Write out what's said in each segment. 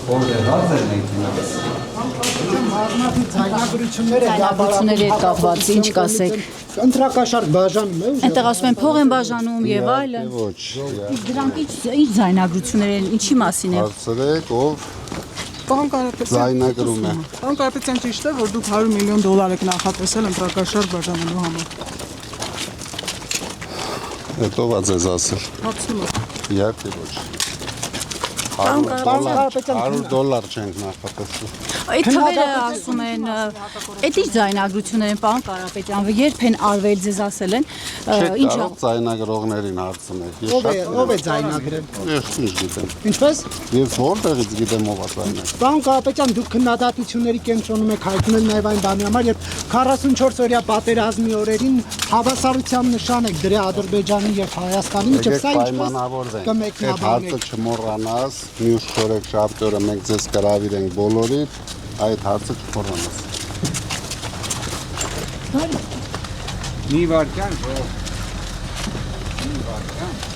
Օրդերած էր մեքենաս։ Ձայնագրությունների հետ կապված ինչ կասեք։ Ընտրակաշարք բաժանում է։ Այնտեղ ասում են փող են բաժանում եւ այլն։ Ոչ։ Իսկ դրանք ինչ ձայնագրություններ են, ինչի մասին է։ Հարցրեք, ով Պարոն Կարապետյան, ձայնագրում է։ Պարոն Կարապետյան, ճիշտ է, որ դուք $100 միլիոն եք նախատեսել ընտրակաշարք բաժանելու համար։ Հետո ա ձեզ ասել։ Հարցնում եմ։ Իհարկե ոչ։ $100 չենք նախատեսել։ Այդ թվերը ասում են, այդ ինչ ձայնագրություններ են, պարոն Կարապետյան, երբ են արվել ձեզ ասել են, Չեք ինչ կարող ձայնագրողներին հարցնել։ Ով է ձայնագրել։ Ես ինչ գիտեմ։ Ինչպես։ Ես որտեղից գիտեմ ով է ձայնագրել։ Պարոն Կարապետյան, դուք քննադատությունների կենտրոնում եք հայտնել նաև այն բանի համար, երբ 44-օրյա պատերազմի օրերին հավասարության նշան եք դրել Ադրբեջանի եւ Հայաստանի միջև, սա Պայմանավորվենք։ Այդ հարցը չմոռանաս, մյուս շորեք շաբթօրը մենք ձեզ կրավիրենք բոլորիդ, այդ հարցը չմոռանաս։ Մի վարքյան, մի վարքյան։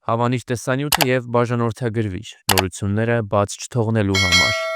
Հավանիչ տեսանյութը եւ բաժանորդագրվիչ նորությունները բաց չթողնելու համար